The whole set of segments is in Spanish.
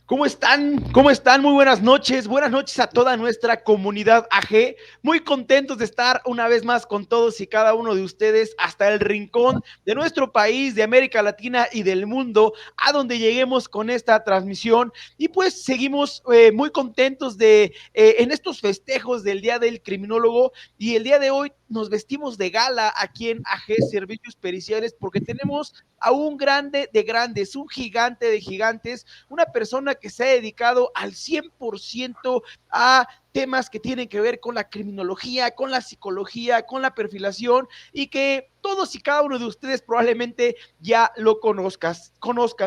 ¿Cómo están? ¿Cómo están? Muy buenas noches. Buenas noches a toda nuestra comunidad AG. Muy contentos de estar una vez más con todos y cada uno de ustedes hasta el rincón de nuestro país, de América Latina y del mundo, a donde lleguemos con esta transmisión. Y pues seguimos muy contentos de en estos festejos del Día del Criminólogo. Y el día de hoy nos vestimos de gala aquí en AG Servicios Periciales porque tenemos a un grande de grandes, un gigante de gigantes, una persona que se ha dedicado al 100% a temas que tienen que ver con la criminología, con la psicología, con la perfilación y que todos y cada uno de ustedes probablemente ya lo conozcan.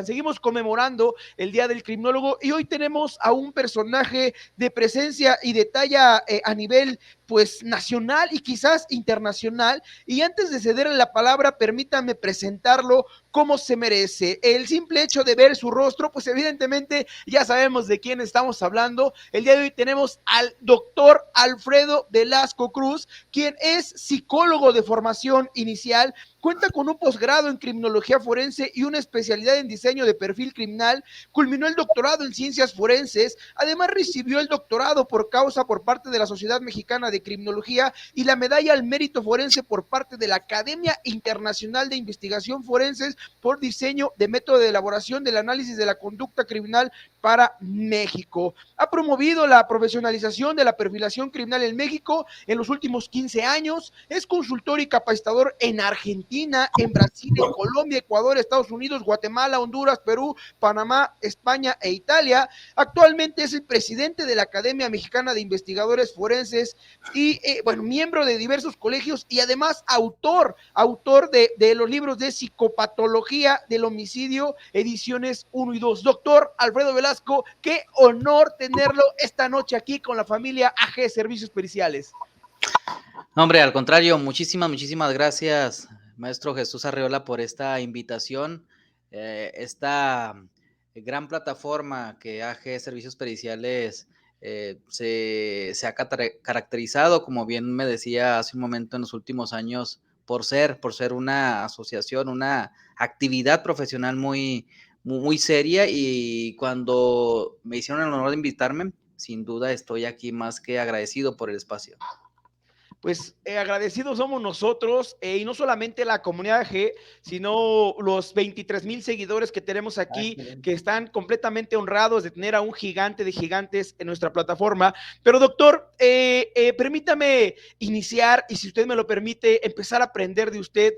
Seguimos conmemorando el Día del Criminólogo y hoy tenemos a un personaje de presencia y de talla a nivel pues nacional y quizás internacional. Y antes de cederle la palabra, permítanme presentarlo como se merece. El simple hecho de ver su rostro, pues evidentemente ya sabemos de quién estamos hablando. El día de hoy tenemos al doctor Alfredo Velasco Cruz, quien es psicólogo de formación inicial, cuenta con un posgrado en criminología forense y una especialidad en diseño de perfil criminal, culminó el doctorado en ciencias forenses, además recibió el doctorado por causa por parte de la Sociedad Mexicana de Criminología y la medalla al mérito forense por parte de la Academia Internacional de Investigación Forenses por diseño de método de elaboración del análisis de la conducta criminal para México. Ha promovido la profesionalización de la perfilación criminal en México en los últimos 15 años, es consultor y capacitador en Argentina, en Brasil, en Colombia, Ecuador, Estados Unidos, Guatemala, Honduras, Perú, Panamá, España e Italia. Actualmente es el presidente de la Academia Mexicana de Investigadores Forenses y, bueno, miembro de diversos colegios y además autor de los libros de psicopatología del homicidio, ediciones 1 y 2. Doctor Alfredo Velasco, qué honor tenerlo esta noche aquí con la familia AG Servicios Periciales. No, hombre, al contrario, muchísimas gracias, maestro Jesús Arreola, por esta invitación, esta gran plataforma que AG Servicios Periciales se ha caracterizado, como bien me decía hace un momento, en los últimos años, por ser una asociación, una actividad profesional muy seria, y cuando me hicieron el honor de invitarme, sin duda estoy aquí más que agradecido por el espacio. Pues agradecidos somos nosotros y no solamente la comunidad G, sino los 23,000 seguidores que tenemos aquí, que están completamente honrados de tener a un gigante de gigantes en nuestra plataforma. Pero doctor, permítame iniciar, y si usted me lo permite, empezar a aprender de usted,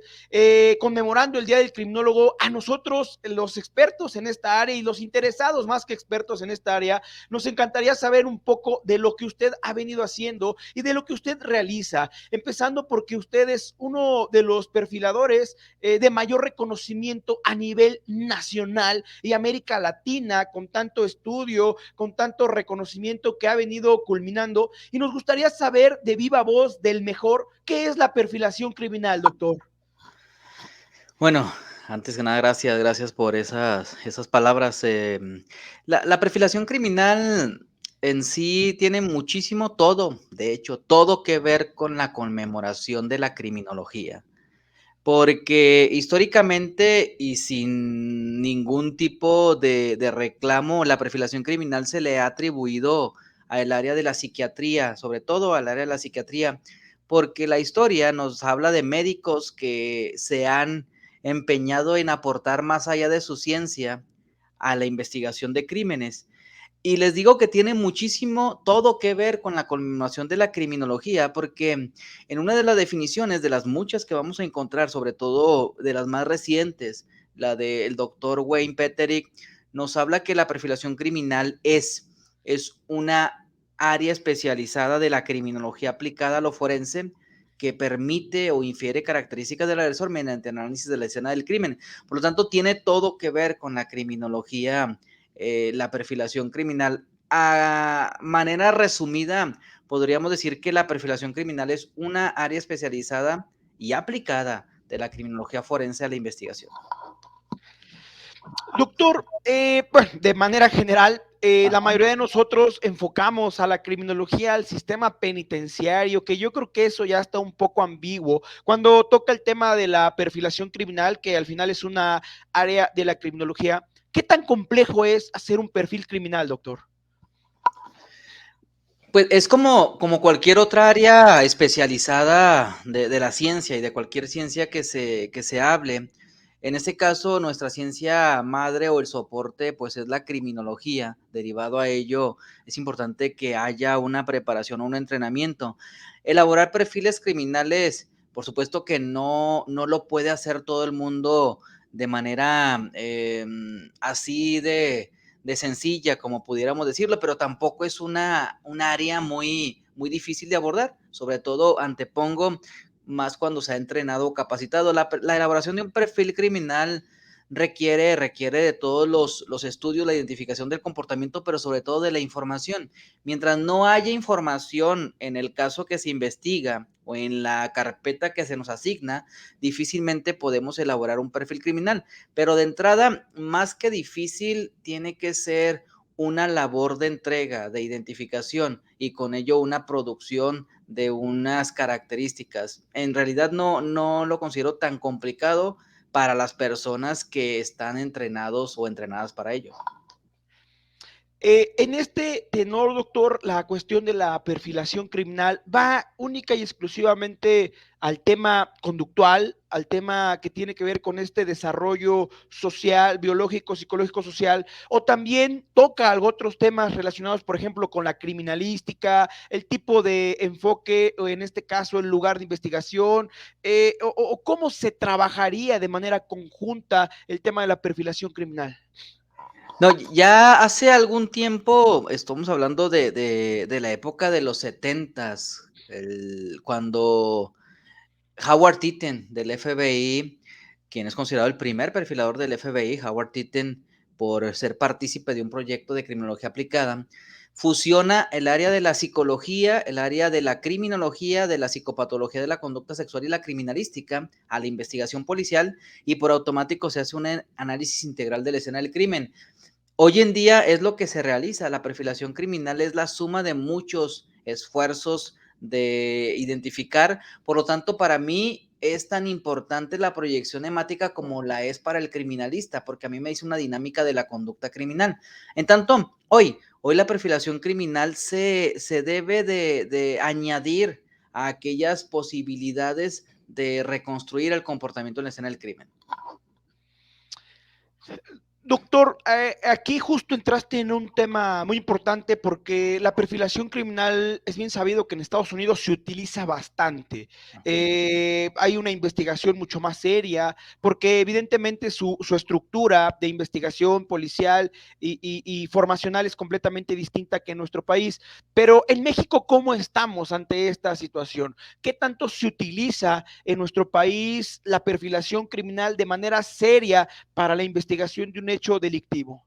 conmemorando el Día del Criminólogo. A nosotros, los expertos en esta área y los interesados más que expertos en esta área, nos encantaría saber un poco de lo que usted ha venido haciendo y de lo que usted realiza, empezando porque usted es uno de los perfiladores de mayor reconocimiento a nivel nacional y América Latina, con tanto estudio, con tanto reconocimiento que ha venido culminando, y nos gustaría saber de viva voz del mejor, ¿qué es la perfilación criminal, doctor? Bueno, antes que nada, gracias por esas palabras. La perfilación criminal en sí tiene muchísimo todo, de hecho, todo que ver con la conmemoración de la criminología, porque históricamente y sin ningún tipo de reclamo, la perfilación criminal se le ha atribuido al área de la psiquiatría, sobre todo al área de la psiquiatría, porque la historia nos habla de médicos que se han empeñado en aportar más allá de su ciencia a la investigación de crímenes. Y les digo que tiene muchísimo todo que ver con la conmemoración de la criminología, porque en una de las definiciones, de las muchas que vamos a encontrar, sobre todo de las más recientes, la del doctor Wayne Peterick, nos habla que la perfilación criminal es una área especializada de la criminología aplicada a lo forense, que permite o infiere características del agresor mediante análisis de la escena del crimen. Por lo tanto, tiene todo que ver con la criminología, la perfilación criminal. A manera resumida, podríamos decir que la perfilación criminal es una área especializada y aplicada de la criminología forense a la investigación. Doctor, bueno, de manera general, la mayoría de nosotros enfocamos a la criminología, al sistema penitenciario, que yo creo que eso ya está un poco ambiguo. Cuando toca el tema de la perfilación criminal, que al final es una área de la criminología, ¿Qué tan complejo es hacer un perfil criminal, doctor? Pues es como cualquier otra área especializada de la ciencia y de cualquier ciencia que se hable. En este caso, nuestra ciencia madre o el soporte, pues es la criminología. Derivado a ello, es importante que haya una preparación o un entrenamiento. Elaborar perfiles criminales, por supuesto que no lo puede hacer todo el mundo de manera así de sencilla, como pudiéramos decirlo, pero tampoco es un área muy difícil de abordar. Sobre todo antepongo más cuando se ha entrenado o capacitado. La elaboración de un perfil criminal requiere de todos los estudios, la identificación del comportamiento, pero sobre todo de la información. Mientras no haya información en el caso que se investiga o en la carpeta que se nos asigna, difícilmente podemos elaborar un perfil criminal. Pero de entrada, más que difícil, tiene que ser una labor de entrega, de identificación y con ello una producción de unas características. En realidad no lo considero tan complicado para las personas que están entrenados o entrenadas para ello. En este tenor, doctor, la cuestión de la perfilación criminal va única y exclusivamente al tema conductual, al tema que tiene que ver con este desarrollo social, biológico, psicológico, social, o también toca algo otros temas relacionados, por ejemplo, con la criminalística, el tipo de enfoque, o en este caso, el lugar de investigación, o cómo se trabajaría de manera conjunta el tema de la perfilación criminal. No, ya hace algún tiempo, estamos hablando de la época de los setentas, cuando Howard Titten del FBI, quien es considerado el primer perfilador del FBI, Howard Titten, por ser partícipe de un proyecto de criminología aplicada, fusiona el área de la psicología, el área de la criminología, de la psicopatología de la conducta sexual y la criminalística a la investigación policial y por automático se hace un análisis integral de la escena del crimen. Hoy en día es lo que se realiza. La perfilación criminal es la suma de muchos esfuerzos de identificar. Por lo tanto, para mí es tan importante la proyección hemática como la es para el criminalista, porque a mí me dice una dinámica de la conducta criminal. En tanto, hoy la perfilación criminal se debe de añadir a aquellas posibilidades de reconstruir el comportamiento en la escena del crimen. Doctor, aquí justo entraste en un tema muy importante porque la perfilación criminal es bien sabido que en Estados Unidos se utiliza bastante. Hay una investigación mucho más seria porque evidentemente su estructura de investigación policial y formacional es completamente distinta que en nuestro país. Pero en México, ¿cómo estamos ante esta situación? ¿Qué tanto se utiliza en nuestro país la perfilación criminal de manera seria para la investigación de un hecho delictivo?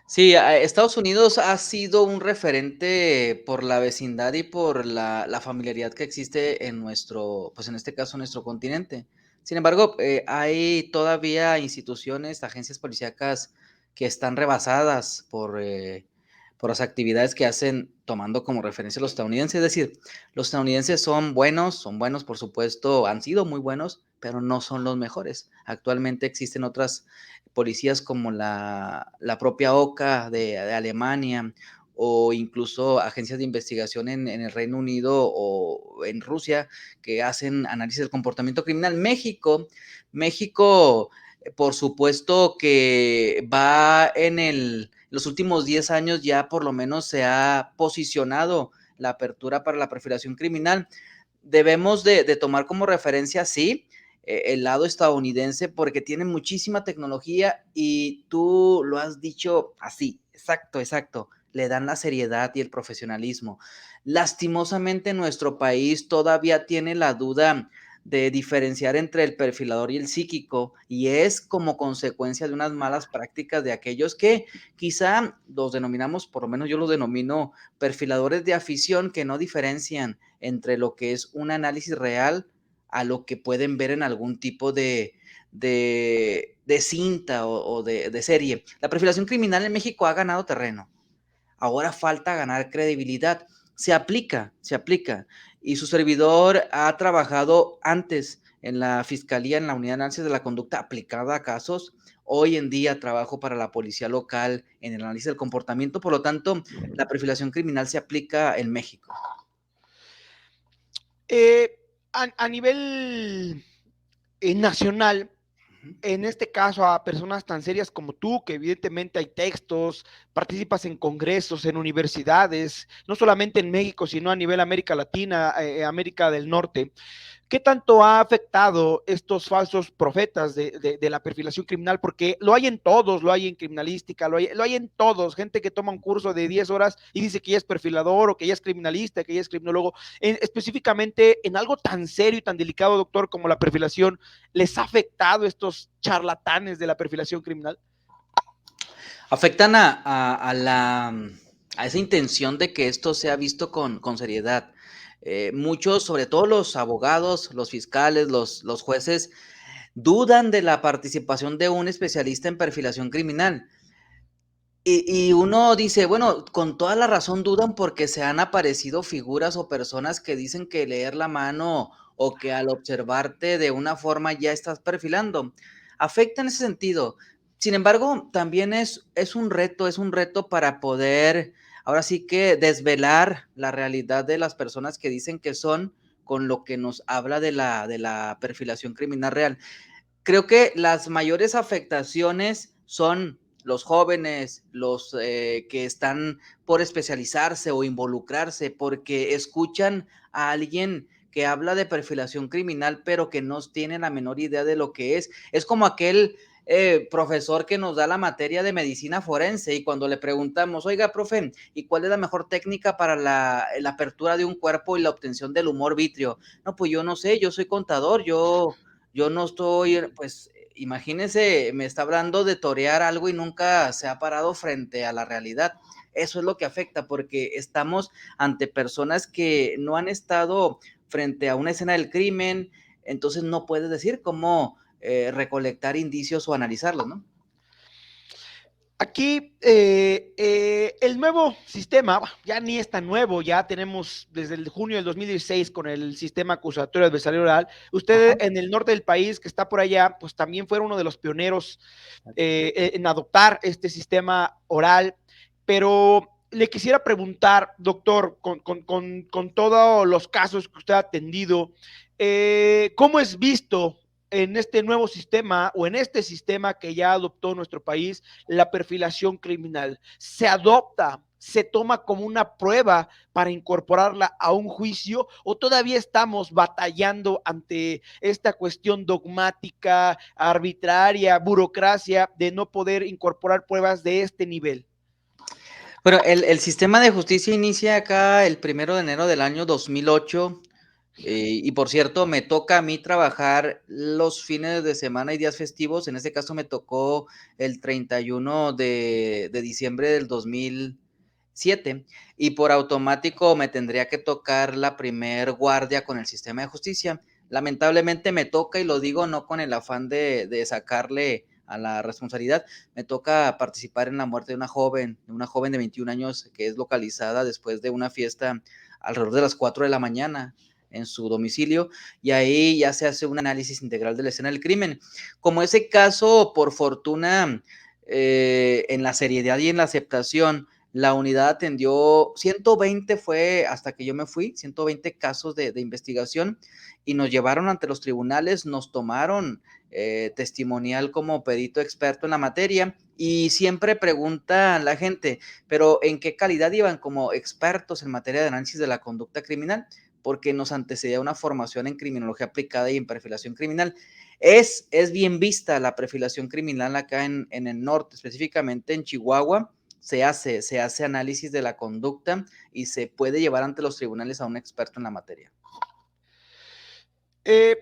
Sí, Estados Unidos ha sido un referente por la vecindad y por la familiaridad que existe en nuestro, pues en este caso, nuestro continente. Sin embargo, hay todavía instituciones, agencias policíacas que están rebasadas por las actividades que hacen tomando como referencia a los estadounidenses. Es decir, los estadounidenses son buenos, por supuesto, han sido muy buenos, pero no son los mejores. Actualmente existen otras policías como la propia OCA de Alemania o incluso agencias de investigación en el Reino Unido o en Rusia que hacen análisis del comportamiento criminal. México, por supuesto que va los últimos 10 años ya por lo menos se ha posicionado la apertura para la perfilación criminal. Debemos de tomar como referencia, sí, el lado estadounidense porque tiene muchísima tecnología y tú lo has dicho así, exacto, exacto, le dan la seriedad y el profesionalismo. Lastimosamente nuestro país todavía tiene la duda de diferenciar entre el perfilador y el psíquico y es como consecuencia de unas malas prácticas de aquellos que quizá los denominamos, por lo menos yo los denomino perfiladores de afición que no diferencian entre lo que es un análisis real a lo que pueden ver en algún tipo de cinta o de serie. La perfilación criminal en México ha ganado terreno. Ahora falta ganar credibilidad. Se aplica. Y su servidor ha trabajado antes en la Fiscalía, en la Unidad de Análisis de la Conducta aplicada a casos. Hoy en día trabajo para la policía local en el análisis del comportamiento, por lo tanto, la perfilación criminal se aplica en México. A nivel nacional, en este caso a personas tan serias como tú, que evidentemente hay textos, participas en congresos, en universidades, no solamente en México, sino a nivel América Latina, América del Norte. ¿Qué tanto ha afectado estos falsos profetas de la perfilación criminal? Porque lo hay en todos, lo hay en criminalística, lo hay en todos, gente que toma un curso de 10 horas y dice que ya es perfilador o que ya es criminalista, que ya es criminólogo. Específicamente en algo tan serio y tan delicado, doctor, como la perfilación, ¿les ha afectado estos charlatanes de la perfilación criminal? Afectan a esa intención de que esto sea visto con seriedad. Muchos, sobre todo los abogados, los fiscales, los jueces, dudan de la participación de un especialista en perfilación criminal. Y uno dice, bueno, con toda la razón dudan porque se han aparecido figuras o personas que dicen que leer la mano o que al observarte de una forma ya estás perfilando. Afecta en ese sentido. Sin embargo, también es un reto para poder, ahora sí que desvelar la realidad de las personas que dicen que son con lo que nos habla de la perfilación criminal real. Creo que las mayores afectaciones son los jóvenes, los que están por especializarse o involucrarse, porque escuchan a alguien que habla de perfilación criminal, pero que no tiene la menor idea de lo que es. Es como aquel profesor que nos da la materia de medicina forense y cuando le preguntamos, oiga, profe, ¿y cuál es la mejor técnica para la apertura de un cuerpo y la obtención del humor vítreo? No, pues yo no sé, yo soy contador, yo no estoy, pues imagínense, me está hablando de torear algo y nunca se ha parado frente a la realidad. Eso es lo que afecta, porque estamos ante personas que no han estado frente a una escena del crimen, entonces no puedes decir cómo recolectar indicios o analizarlos, ¿no? Aquí el nuevo sistema, ya ni es tan nuevo, ya tenemos desde el junio del 2016 con el sistema acusatorio adversario oral. Usted Ajá. en el norte del país, que está por allá, pues también fueron uno de los pioneros en adoptar este sistema oral, pero le quisiera preguntar, doctor, con todos los casos que usted ha atendido, ¿cómo es visto en este nuevo sistema o en este sistema que ya adoptó nuestro país la perfilación criminal? ¿Se adopta, se toma como una prueba para incorporarla a un juicio o todavía estamos batallando ante esta cuestión dogmática, arbitraria, burocracia de no poder incorporar pruebas de este nivel? Bueno, el sistema de justicia inicia acá el 1 de enero del año 2008. Y por cierto, me toca a mí trabajar los fines de semana y días festivos. En este caso me tocó el 31 de diciembre del 2007 y por automático me tendría que tocar la primer guardia con el sistema de justicia. Lamentablemente me toca, y lo digo no con el afán de sacarle a la responsabilidad, me toca participar en la muerte de una joven de 21 años que es localizada después de una fiesta alrededor de las 4 de la mañana en su domicilio, y ahí ya se hace un análisis integral de la escena del crimen. Como ese caso, por fortuna, en la seriedad y en la aceptación, la unidad atendió 120, fue hasta que yo me fui, 120 casos de investigación, y nos llevaron ante los tribunales, nos tomaron testimonial como perito experto en la materia, y siempre preguntan la gente, pero ¿en qué calidad iban? Como expertos en materia de análisis de la conducta criminal, porque nos antecedía una formación en criminología aplicada y en perfilación criminal. Es bien vista la perfilación criminal acá en el norte, específicamente en Chihuahua. Se hace análisis de la conducta y se puede llevar ante los tribunales a un experto en la materia. Eh,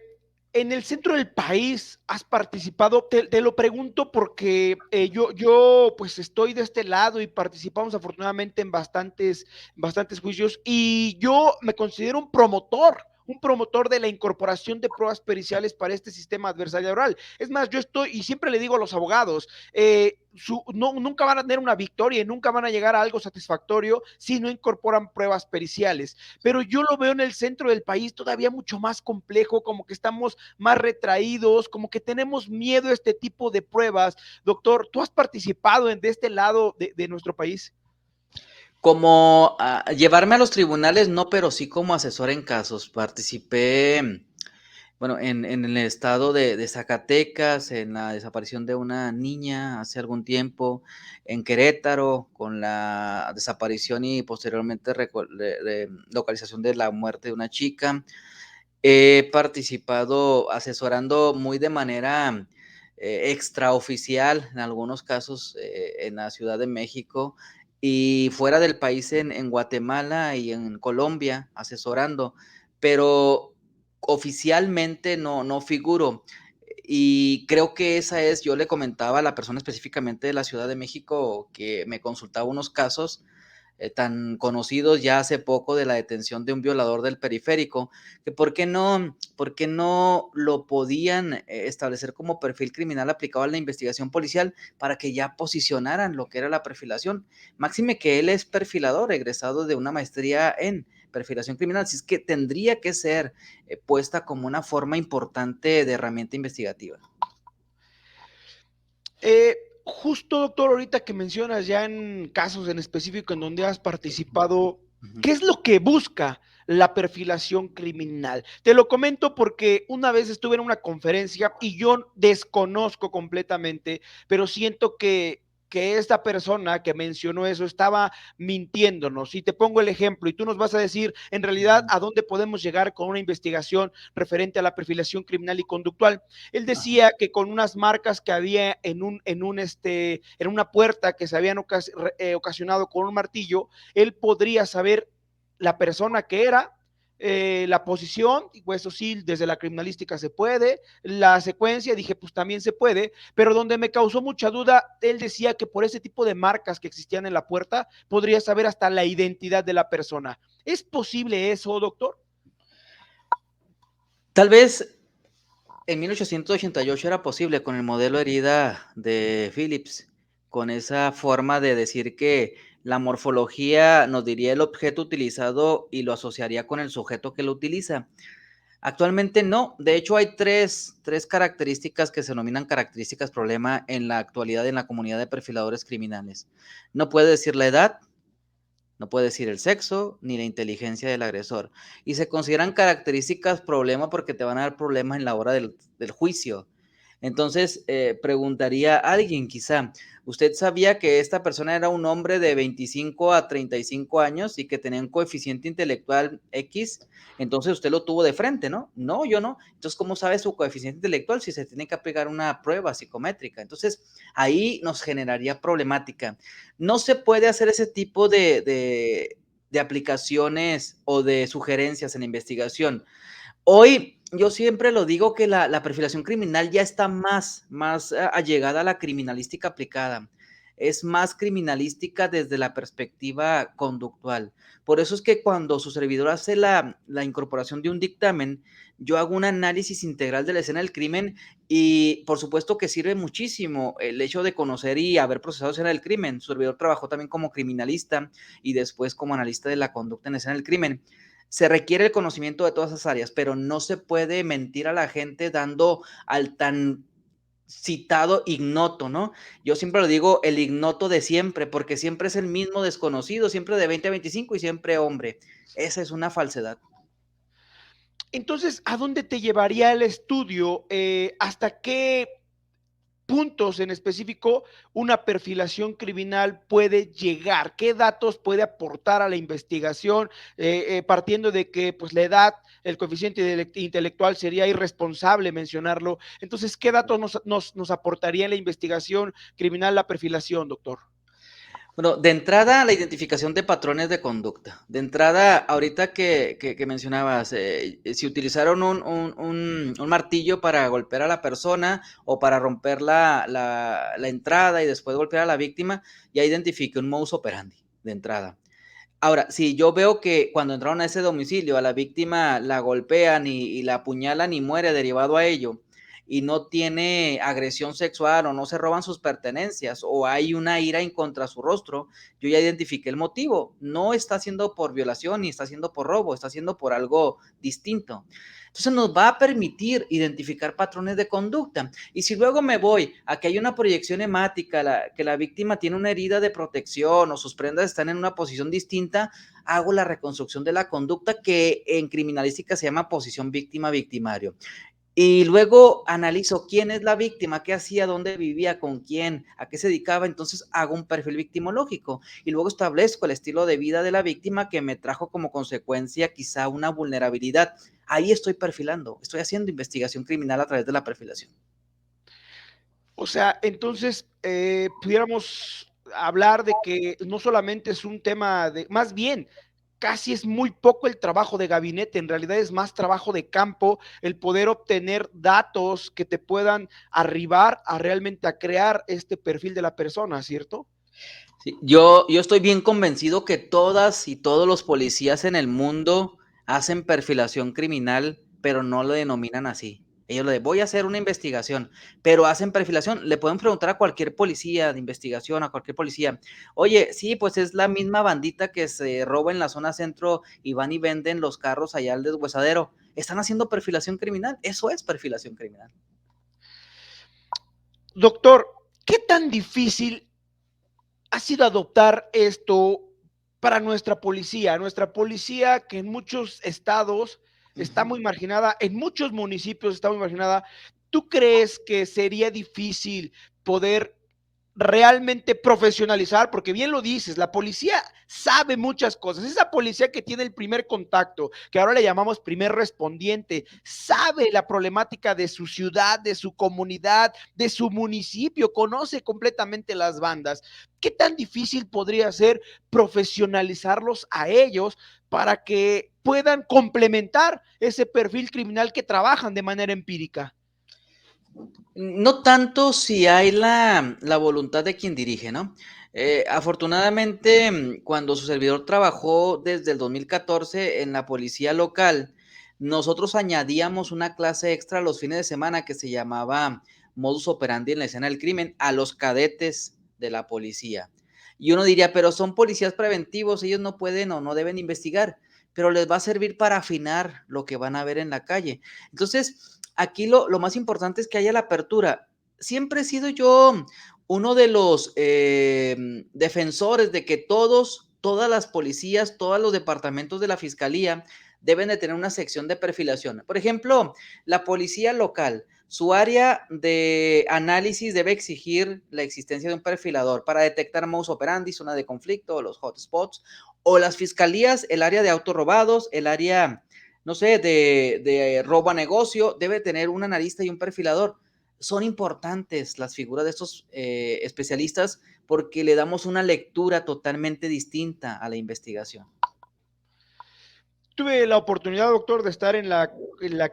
en el centro del país has participado, te lo pregunto porque yo pues estoy de este lado y participamos afortunadamente en bastantes juicios y yo me considero un promotor de la incorporación de pruebas periciales para este sistema adversarial oral. Es más, yo estoy, y siempre le digo a los abogados, nunca van a tener una victoria y nunca van a llegar a algo satisfactorio si no incorporan pruebas periciales. Pero yo lo veo en el centro del país todavía mucho más complejo, como que estamos más retraídos, como que tenemos miedo a este tipo de pruebas. Doctor, ¿tú has participado de este lado de nuestro país? Como llevarme a los tribunales, no, pero sí como asesor en casos. Participé, bueno, en el estado de Zacatecas, en la desaparición de una niña hace algún tiempo, en Querétaro, con la desaparición y posteriormente localización de la muerte de una chica. He participado asesorando muy de manera extraoficial, en algunos casos en la Ciudad de México y fuera del país en Guatemala y en Colombia, asesorando, pero oficialmente no figuro. Y creo que esa es, yo le comentaba a la persona específicamente de la Ciudad de México que me consultaba unos casos tan conocidos ya hace poco de la detención de un violador del periférico, que por qué no lo podían establecer como perfil criminal aplicado a la investigación policial para que ya posicionaran lo que era la perfilación. Máxime que él es perfilador, egresado de una maestría en perfilación criminal, así es que tendría que ser puesta como una forma importante de herramienta investigativa. Justo, doctor, ahorita que mencionas ya en casos en específico en donde has participado, Uh-huh. ¿qué es lo que busca la perfilación criminal? Te lo comento porque una vez estuve en una conferencia y yo desconozco completamente, pero siento que esta persona que mencionó eso estaba mintiéndonos. Y te pongo el ejemplo y tú nos vas a decir en realidad a dónde podemos llegar con una investigación referente a la perfilación criminal y conductual. Él decía que con unas marcas que había en una puerta que se habían ocasionado con un martillo, él podría saber la persona que era, la posición, pues eso sí, desde la criminalística se puede, la secuencia, dije, pues también se puede, pero donde me causó mucha duda, él decía que por ese tipo de marcas que existían en la puerta, podría saber hasta la identidad de la persona. ¿Es posible eso, doctor? Tal vez en 1888 era posible con el modelo herida de Phillips, con esa forma de decir que la morfología nos diría el objeto utilizado y lo asociaría con el sujeto que lo utiliza. Actualmente no, de hecho hay tres características que se denominan características problema en la actualidad en la comunidad de perfiladores criminales. No puede decir la edad, no puede decir el sexo ni la inteligencia del agresor. Y se consideran características problema porque te van a dar problemas en la hora del juicio. Entonces, preguntaría a alguien quizá, ¿usted sabía que esta persona era un hombre de 25 a 35 años y que tenía un coeficiente intelectual X? Entonces usted lo tuvo de frente, ¿no? No, yo no. Entonces, ¿cómo sabe su coeficiente intelectual si se tiene que aplicar una prueba psicométrica? Entonces, ahí nos generaría problemática. No se puede hacer ese tipo de aplicaciones o de sugerencias en la investigación. Hoy yo siempre lo digo que la perfilación criminal ya está más allegada a la criminalística aplicada. Es más criminalística desde la perspectiva conductual. Por eso es que cuando su servidor hace la incorporación de un dictamen, yo hago un análisis integral de la escena del crimen y por supuesto que sirve muchísimo el hecho de conocer y haber procesado escena del crimen. Su servidor trabajó también como criminalista y después como analista de la conducta en escena del crimen. Se requiere el conocimiento de todas esas áreas, pero no se puede mentir a la gente dando al tan citado ignoto, ¿no? Yo siempre lo digo, el ignoto de siempre, porque siempre es el mismo desconocido, siempre de 20 a 25 y siempre hombre. Esa es una falsedad. Entonces, ¿a dónde te llevaría el estudio? ¿Hasta qué puntos en específico una perfilación criminal puede llegar? ¿Qué datos puede aportar a la investigación? Partiendo de que pues, la edad, el coeficiente intelectual sería irresponsable mencionarlo. Entonces, ¿qué datos nos aportaría en la investigación criminal la perfilación, doctor? Bueno, de entrada, la identificación de patrones de conducta. De entrada, ahorita que mencionabas, si utilizaron un martillo para golpear a la persona o para romper la entrada y después golpear a la víctima, ya identifique un modus operandi de entrada. Ahora, si yo veo que cuando entraron a ese domicilio a la víctima la golpean y la apuñalan y muere derivado a ello, y no tiene agresión sexual o no se roban sus pertenencias o hay una ira en contra su rostro, yo ya identifiqué el motivo. No está haciendo por violación ni está haciendo por robo, está haciendo por algo distinto. Entonces nos va a permitir identificar patrones de conducta. Y si luego me voy a que hay una proyección hemática, que la víctima tiene una herida de protección o sus prendas están en una posición distinta, hago la reconstrucción de la conducta que en criminalística se llama posición víctima-victimario. Y luego analizo quién es la víctima, qué hacía, dónde vivía, con quién, a qué se dedicaba. Entonces hago un perfil victimológico y luego establezco el estilo de vida de la víctima que me trajo como consecuencia quizá una vulnerabilidad. Ahí estoy perfilando, estoy haciendo investigación criminal a través de la perfilación. O sea, entonces pudiéramos hablar de que no solamente es un tema de, más bien, casi es muy poco el trabajo de gabinete, en realidad es más trabajo de campo, el poder obtener datos que te puedan arribar a realmente a crear este perfil de la persona, ¿cierto? Sí, yo estoy bien convencido que todas y todos los policías en el mundo hacen perfilación criminal, pero no lo denominan así. Ellos le voy a hacer una investigación, pero hacen perfilación. Le pueden preguntar a cualquier policía de investigación, a cualquier policía, oye, sí, pues es la misma bandita que se roba en la zona centro y van y venden los carros allá al deshuesadero. Están haciendo perfilación criminal. Eso es perfilación criminal. Doctor, ¿qué tan difícil ha sido adoptar esto para nuestra policía? Nuestra policía que en muchos estados está muy marginada, en muchos municipios está muy marginada. ¿Tú crees que sería difícil poder realmente profesionalizar? Porque bien lo dices, la policía sabe muchas cosas. Esa policía que tiene el primer contacto, que ahora le llamamos primer respondiente, sabe la problemática de su ciudad, de su comunidad, de su municipio, conoce completamente las bandas. ¿Qué tan difícil podría ser profesionalizarlos a ellos para que puedan complementar ese perfil criminal que trabajan de manera empírica? No tanto si hay la voluntad de quien dirige, ¿no? Afortunadamente, cuando su servidor trabajó desde el 2014 en la policía local, nosotros añadíamos una clase extra los fines de semana que se llamaba modus operandi en la escena del crimen a los cadetes de la policía. Y uno diría, pero son policías preventivos, ellos no pueden o no deben investigar, pero les va a servir para afinar lo que van a ver en la calle. Entonces, aquí lo más importante es que haya la apertura. Siempre he sido yo uno de los defensores de que todas las policías, todos los departamentos de la fiscalía deben de tener una sección de perfilación. Por ejemplo, la policía local, su área de análisis debe exigir la existencia de un perfilador para detectar modus operandi, zona de conflicto, los hotspots, o las fiscalías, el área de autos robados, el área no sé, de robo a negocio, debe tener un analista y un perfilador. Son importantes las figuras de estos especialistas porque le damos una lectura totalmente distinta a la investigación. Tuve la oportunidad, doctor, de estar en la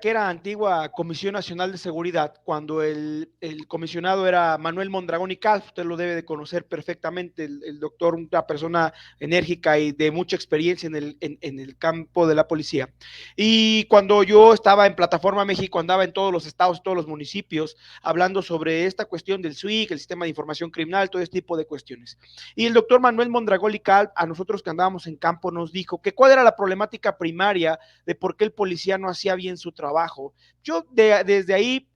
que era antigua Comisión Nacional de Seguridad, cuando el comisionado era Manuel Mondragón y Calf. Usted lo debe de conocer perfectamente, el doctor, una persona enérgica y de mucha experiencia en el campo de la policía. Y cuando yo estaba en Plataforma México, andaba en todos los estados, todos los municipios, hablando sobre esta cuestión del SWIC, el Sistema de Información Criminal, todo este tipo de cuestiones. Y el doctor Manuel Mondragón y Calf, a nosotros que andábamos en campo, nos dijo que cuál era la problemática primaria de por qué el policía no hacía bien su trabajo. Yo desde ahí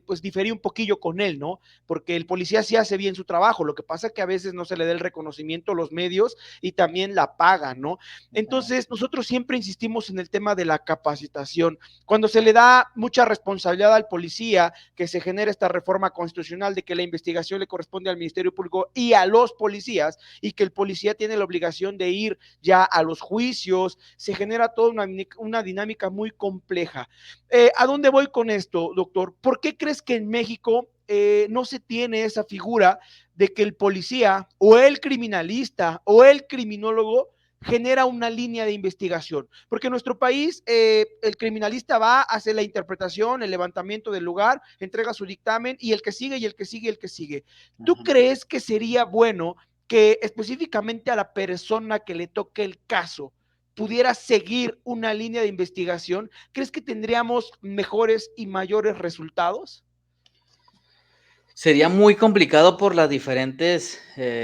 pues diferí un poquillo con él, ¿no? Porque el policía sí hace bien su trabajo, lo que pasa es que a veces no se le da el reconocimiento a los medios y también la paga, ¿no? Entonces nosotros siempre insistimos en el tema de la capacitación. Cuando se le da mucha responsabilidad al policía, que se genera esta reforma constitucional de que la investigación le corresponde al Ministerio Público y a los policías, y que el policía tiene la obligación de ir ya a los juicios, se genera toda una dinámica muy compleja. ¿A dónde voy con esto, doctor? ¿Por qué crees que en México no se tiene esa figura de que el policía o el criminalista o el criminólogo genera una línea de investigación? Porque en nuestro país el criminalista va, hace la interpretación, el levantamiento del lugar, entrega su dictamen y el que sigue y el que sigue y el que sigue. ¿Tú Ajá. crees que sería bueno que específicamente a la persona que le toque el caso pudiera seguir una línea de investigación, ¿crees que tendríamos mejores y mayores resultados? Sería muy complicado por las diferentes,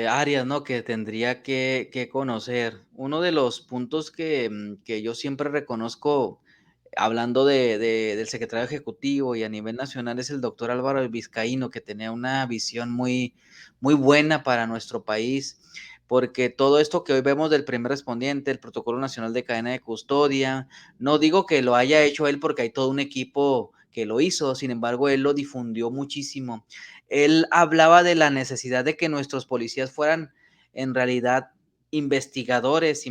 áreas, ¿no?, que tendría que conocer. Uno de los puntos que yo siempre reconozco, hablando del secretario ejecutivo y a nivel nacional, es el doctor Álvaro Vizcaíno, que tenía una visión muy buena para nuestro país, porque todo esto que hoy vemos del primer respondiente, el Protocolo Nacional de Cadena de Custodia, no digo que lo haya hecho él porque hay todo un equipo que lo hizo, sin embargo, él lo difundió muchísimo. Él hablaba de la necesidad de que nuestros policías fueran en realidad investigadores,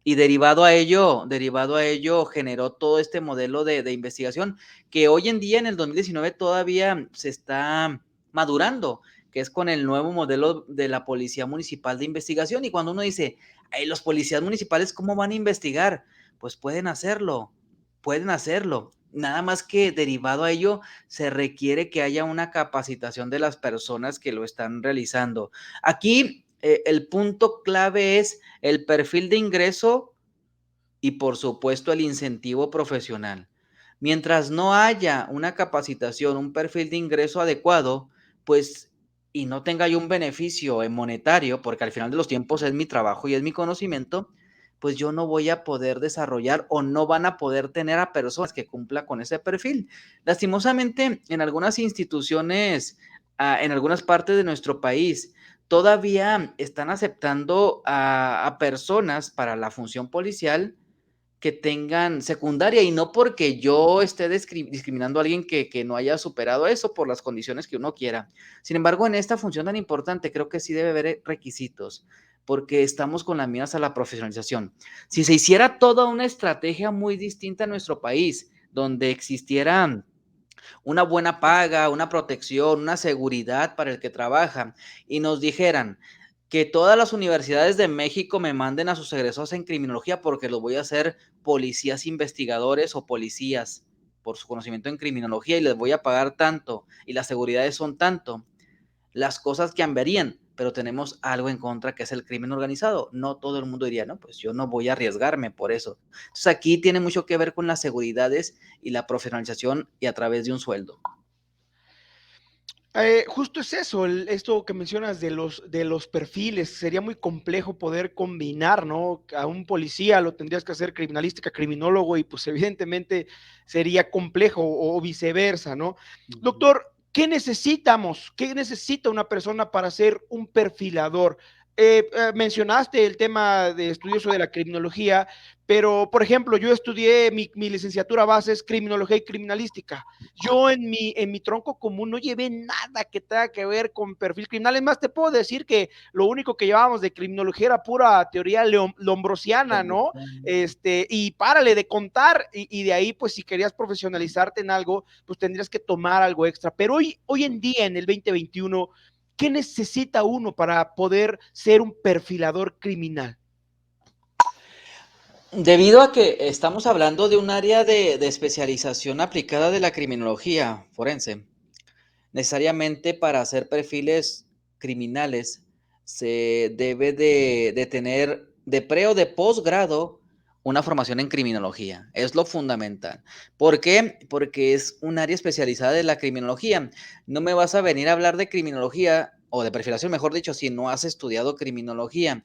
y derivado a ello generó todo este modelo de investigación que hoy en día en el 2019 todavía se está madurando, que es con el nuevo modelo de la Policía Municipal de Investigación. Y cuando uno dice, "Ay, los policías municipales, ¿cómo van a investigar?". Pues pueden hacerlo. Nada más que derivado a ello se requiere que haya una capacitación de las personas que lo están realizando. Aquí el punto clave es el perfil de ingreso y por supuesto el incentivo profesional. Mientras no haya una capacitación, un perfil de ingreso adecuado, pues y no tenga yo un beneficio monetario, porque al final de los tiempos es mi trabajo y es mi conocimiento, pues yo no voy a poder desarrollar o no van a poder tener a personas que cumplan con ese perfil. Lastimosamente, en algunas instituciones, en algunas partes de nuestro país, todavía están aceptando a personas para la función policial que tengan secundaria, y no porque yo esté discriminando a alguien que no haya superado eso por las condiciones que uno quiera. Sin embargo, en esta función tan importante, creo que sí debe haber requisitos, porque estamos con las miras a la profesionalización. Si se hiciera toda una estrategia muy distinta en nuestro país, donde existiera una buena paga, una protección, una seguridad para el que trabaja, y nos dijeran que todas las universidades de México me manden a sus egresados en criminología porque los voy a hacer policías investigadores o policías por su conocimiento en criminología y les voy a pagar tanto y las seguridades son tanto, las cosas cambiarían, pero tenemos algo en contra que es el crimen organizado. No todo el mundo diría, no, pues yo no voy a arriesgarme por eso. Entonces aquí tiene mucho que ver con las seguridades y la profesionalización y a través de un sueldo. Justo es eso, esto que mencionas de los perfiles, sería muy complejo poder combinar, ¿no? A un policía lo tendrías que hacer criminalística, criminólogo, y pues evidentemente sería complejo o viceversa, ¿no? Ujú. Doctor, ¿qué necesitamos? ¿Qué necesita una persona para ser un perfilador? Mencionaste el tema de estudioso de la criminología, pero por ejemplo, yo estudié mi licenciatura base es criminología y criminalística. Yo en mi tronco común no llevé nada que tenga que ver con perfil criminal. Es más, te puedo decir que lo único que llevábamos de criminología era pura teoría lombrosiana, ¿no? Y párale de contar, y de ahí, pues si querías profesionalizarte en algo, pues tendrías que tomar algo extra. Pero hoy en día, en el 2021, ¿qué necesita uno para poder ser un perfilador criminal? Debido a que estamos hablando de un área de especialización aplicada de la criminología forense, necesariamente para hacer perfiles criminales se debe de tener de pre o de posgrado una formación en criminología. Es lo fundamental. ¿Por qué? Porque es un área especializada de la criminología. No me vas a venir a hablar de criminología o de perfilación, mejor dicho, si no has estudiado criminología.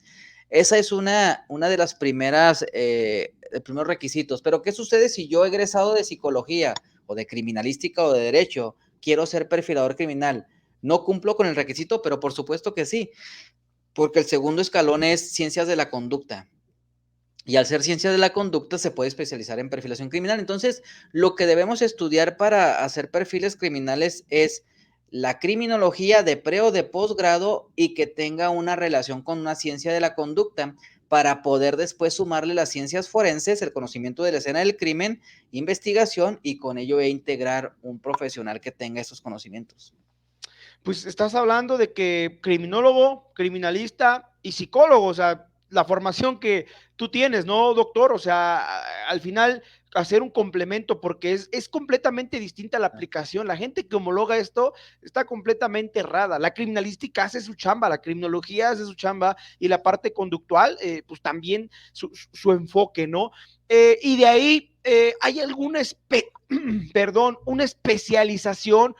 Esa es una de las primeras, de primeros requisitos. Pero ¿qué sucede si yo he egresado de psicología o de criminalística o de derecho? Quiero ser perfilador criminal. No cumplo con el requisito, pero por supuesto que sí, porque el segundo escalón es ciencias de la conducta. Y al ser ciencia de la conducta se puede especializar en perfilación criminal. Entonces, lo que debemos estudiar para hacer perfiles criminales es la criminología de pre o de posgrado y que tenga una relación con una ciencia de la conducta para poder después sumarle las ciencias forenses, el conocimiento de la escena del crimen, investigación y con ello integrar un profesional que tenga esos conocimientos. Pues estás hablando de que criminólogo, criminalista y psicólogo, o sea, la formación que tú tienes, ¿no, doctor? O sea, al final, hacer un complemento porque es completamente distinta la aplicación. La gente que homologa esto está completamente errada. La criminalística hace su chamba, la criminología hace su chamba y la parte conductual, pues también su enfoque, ¿no? Y de ahí hay alguna perdón, una especialización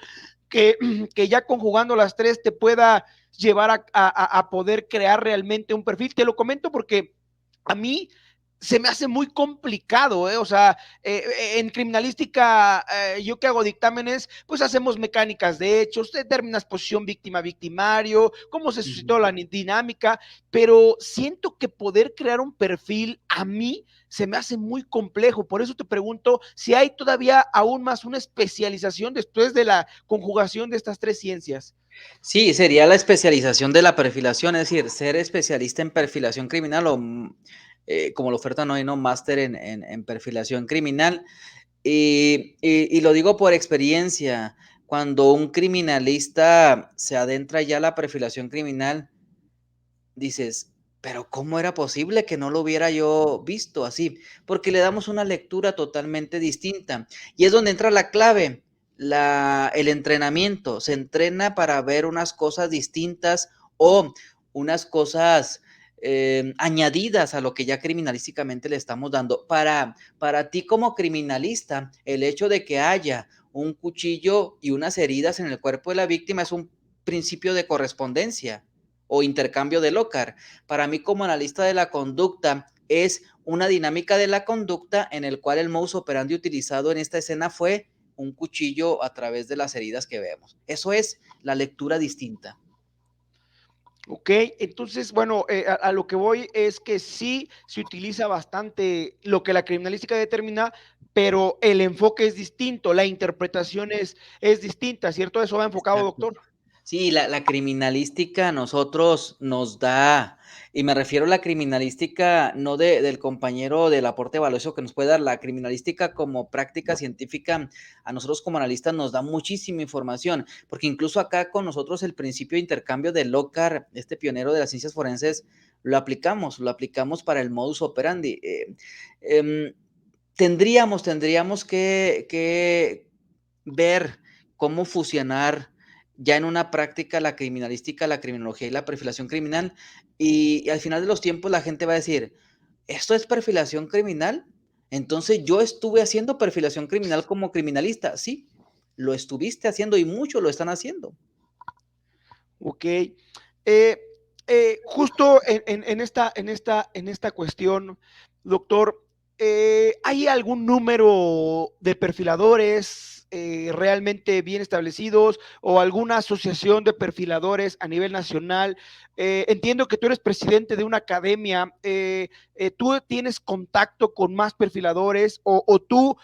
que, que ya conjugando las tres te pueda llevar a poder crear realmente un perfil. Te lo comento porque a mí se me hace muy complicado, ¿eh? O sea, en criminalística, yo que hago dictámenes, pues hacemos mecánicas de hechos, determinas posición víctima-victimario, cómo se suscitó la dinámica, pero siento que poder crear un perfil a mí se me hace muy complejo. Por eso te pregunto si hay todavía aún más una especialización después de la conjugación de estas tres ciencias. Sí, sería la especialización de la perfilación, es decir, ser especialista en perfilación criminal o como lo ofertan hoy, ¿no? Máster en perfilación criminal. Y lo digo por experiencia, cuando un criminalista se adentra ya a la perfilación criminal, dices, pero ¿cómo era posible que no lo hubiera yo visto así? Porque le damos una lectura totalmente distinta. Y es donde entra la clave, el entrenamiento. Se entrena para ver unas cosas distintas o unas cosas añadidas a lo que ya criminalísticamente le estamos dando. Para ti como criminalista, el hecho de que haya un cuchillo y unas heridas en el cuerpo de la víctima es un principio de correspondencia o intercambio de Lockhart. Para mí, como analista de la conducta, es una dinámica de la conducta en el cual el modus operandi utilizado en esta escena fue un cuchillo a través de las heridas que vemos. Eso es la lectura distinta. Ok, entonces, bueno, a lo que voy es que sí se utiliza bastante lo que la criminalística determina, pero el enfoque es distinto, la interpretación es distinta, ¿cierto? Eso va enfocado, Exacto. doctor. Sí, la criminalística a nosotros nos da, y me refiero a la criminalística no del compañero del aporte valioso que nos puede dar, la criminalística como práctica científica, a nosotros como analistas nos da muchísima información, porque incluso acá con nosotros el principio de intercambio de Lockhart, este pionero de las ciencias forenses, lo aplicamos para el modus operandi. Eh, tendríamos que ver cómo fusionar ya en una práctica la criminalística, la criminología y la perfilación criminal, y al final de los tiempos la gente va a decir, ¿esto es perfilación criminal? Entonces yo estuve haciendo perfilación criminal como criminalista. Sí, lo estuviste haciendo y muchos lo están haciendo. Ok. Justo en esta cuestión, doctor, ¿hay algún número de perfiladores realmente bien establecidos o alguna asociación de perfiladores a nivel nacional? Entiendo que tú eres presidente de una academia. ¿Tú tienes contacto con más perfiladores o tú,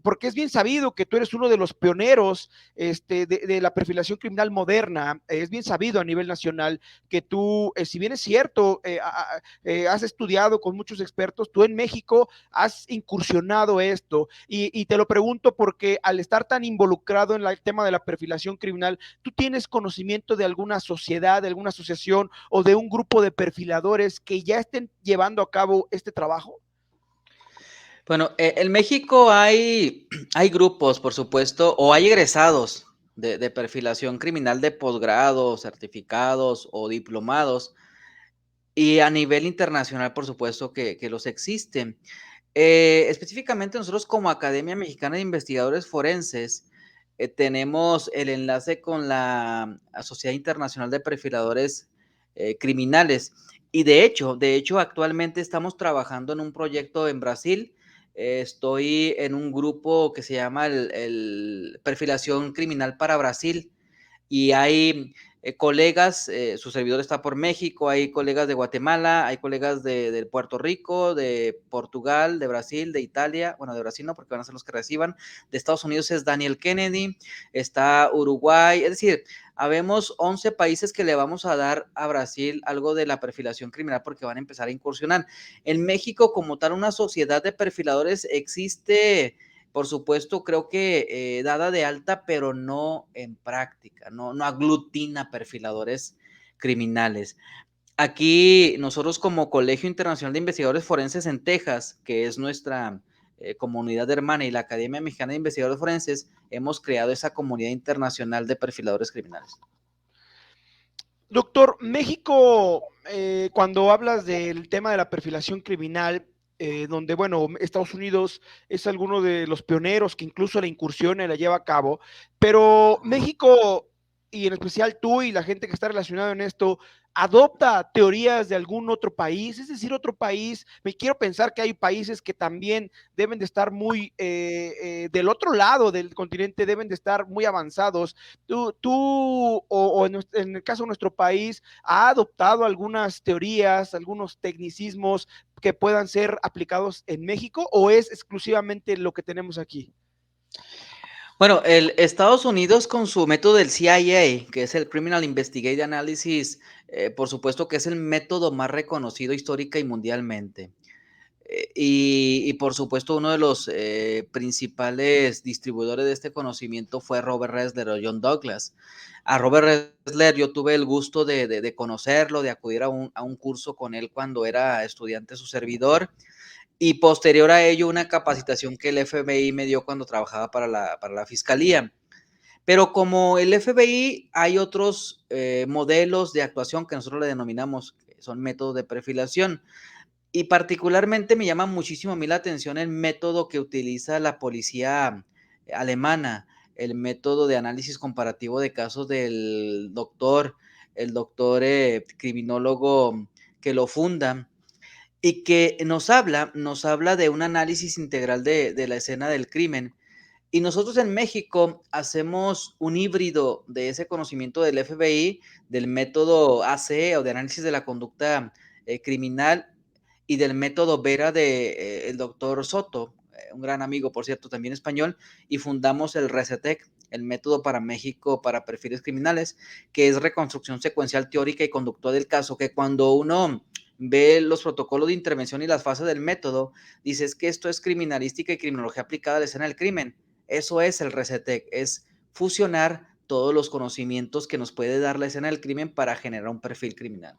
porque es bien sabido que tú eres uno de los pioneros de la perfilación criminal moderna? Es bien sabido a nivel nacional que tú, si bien es cierto, has estudiado con muchos expertos, tú en México has incursionado esto y te lo pregunto porque al estar tan involucrado en el tema de la perfilación criminal, ¿tú tienes conocimiento de alguna sociedad, de alguna asociación o de un grupo de perfiladores que ya estén llevando a cabo este trabajo? Bueno, en México hay grupos, por supuesto, o hay egresados de perfilación criminal de posgrado, certificados o diplomados. Y a nivel internacional, por supuesto que los existen. Específicamente nosotros como Academia Mexicana de Investigadores Forenses, tenemos el enlace con la Sociedad Internacional de Perfiladores Criminales. Y de hecho, actualmente estamos trabajando en un proyecto en Brasil. Estoy en un grupo que se llama el Perfilación Criminal para Brasil y hay colegas, su servidor está por México, hay colegas de Guatemala, hay colegas de Puerto Rico, de Portugal, de Brasil, de Italia, bueno, de Brasil no, porque van a ser los que reciban, de Estados Unidos es Daniel Kennedy, está Uruguay, es decir, habemos 11 países que le vamos a dar a Brasil algo de la perfilación criminal porque van a empezar a incursionar. En México, como tal, una sociedad de perfiladores existe, por supuesto, creo que dada de alta, pero no en práctica, no aglutina perfiladores criminales. Aquí nosotros como Colegio Internacional de Investigadores Forenses en Texas, que es comunidad hermana y la Academia Mexicana de Investigadores Forenses, hemos creado esa comunidad internacional de perfiladores criminales. Doctor, México, cuando hablas del tema de la perfilación criminal, donde, bueno, Estados Unidos es alguno de los pioneros que incluso la incursión la lleva a cabo, pero México, y en especial tú y la gente que está relacionada en esto, adopta teorías de algún otro país, es decir, otro país, me quiero pensar que hay países que también deben de estar muy del otro lado del continente, deben de estar muy avanzados. ¿Tú en el caso de nuestro país, ha adoptado algunas teorías, algunos tecnicismos que puedan ser aplicados en México o es exclusivamente lo que tenemos aquí? Bueno, el Estados Unidos con su método del CIA, que es el Criminal Investigative Analysis, por supuesto que es el método más reconocido histórica y mundialmente. Y por supuesto uno de los principales distribuidores de este conocimiento fue Robert Ressler o John Douglas. A Robert Ressler yo tuve el gusto de conocerlo, de acudir a un curso con él cuando era estudiante su servidor, y posterior a ello una capacitación que el FBI me dio cuando trabajaba para la fiscalía. Pero como el FBI hay otros modelos de actuación que nosotros le denominamos, que son métodos de perfilación, y particularmente me llama muchísimo a mí la atención el método que utiliza la policía alemana, el método de análisis comparativo de casos del doctor, el doctor criminólogo que lo funda, y que nos habla de un análisis integral de la escena del crimen. Y nosotros en México hacemos un híbrido de ese conocimiento del FBI, del método AC o de análisis de la conducta criminal, y del método Vera de el doctor Soto, un gran amigo, por cierto, también español, y fundamos el RECETEC, el método para México para perfiles criminales, que es reconstrucción secuencial teórica y conductual del caso, que cuando uno ve los protocolos de intervención y las fases del método, dices que esto es criminalística y criminología aplicada a la escena del crimen. Eso es el RECETEC, es fusionar todos los conocimientos que nos puede dar la escena del crimen para generar un perfil criminal.